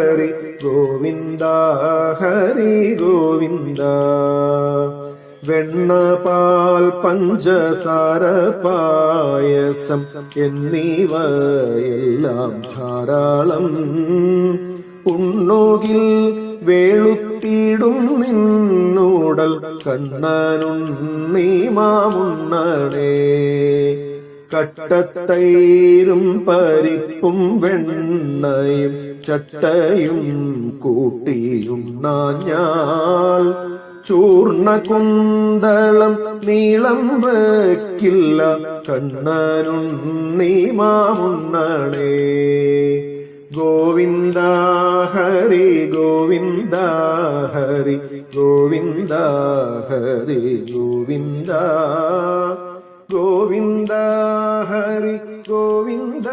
ഹരി ഗോവിന്ദ ഹരി ഗോവിന്ദ. വെണ്ണ, പാൽ, പഞ്ചസാര, പായസം എന്നിവയെല്ലാം ധാരാളം ഉണ്ണുകിൽ വേളുത്തിടും നിന്നൂടൽ കണ്ണനുണ്ണീ മാമുണ്ണണേ. കട്ടത്തൈരും പരിപ്പും വെണ്ണയും ചട്ടയും കൂട്ടിയുണ്ണാഞ്ഞാൽ ചൂർണകുന്തളം നീളം വയ്ക്കില്ല കണ്ണനുണ്ണീ മാമുണ്ണണേ. ഗോവിന്ദ ഹരി ഗോവിന്ദ ഹരി ഗോവിന്ദ ഹരി ഗോവിന്ദ. ഗോവിന്ദ ഹരി ഗോവിന്ദ